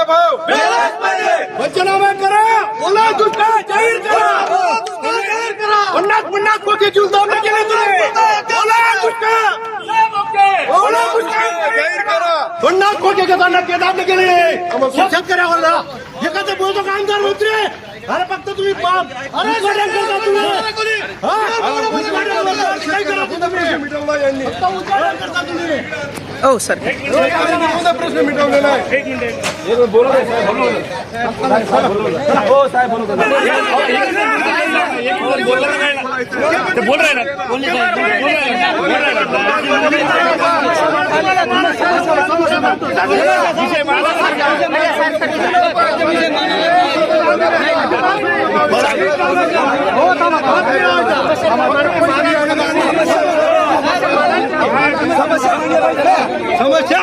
भाव पंचनामे करा, ओला दुष्काळ जाहीर करा, 50 कोटी दाबले गेले तुम्ही, ओला दुष्काळ जाहीर करा, 50 कोटीचे दाबले गेले शेतकऱ्याला. एखादं बोलतो का आमदार मंत्री, अरे फक्त तुम्ही उद्घाटन करता, तुम्ही काय करा, उद्घाटन करता तुम्ही. हो सर प्रश्न मिटवलेला आहे. बोला साहेब, बोल रहे ना, समस्या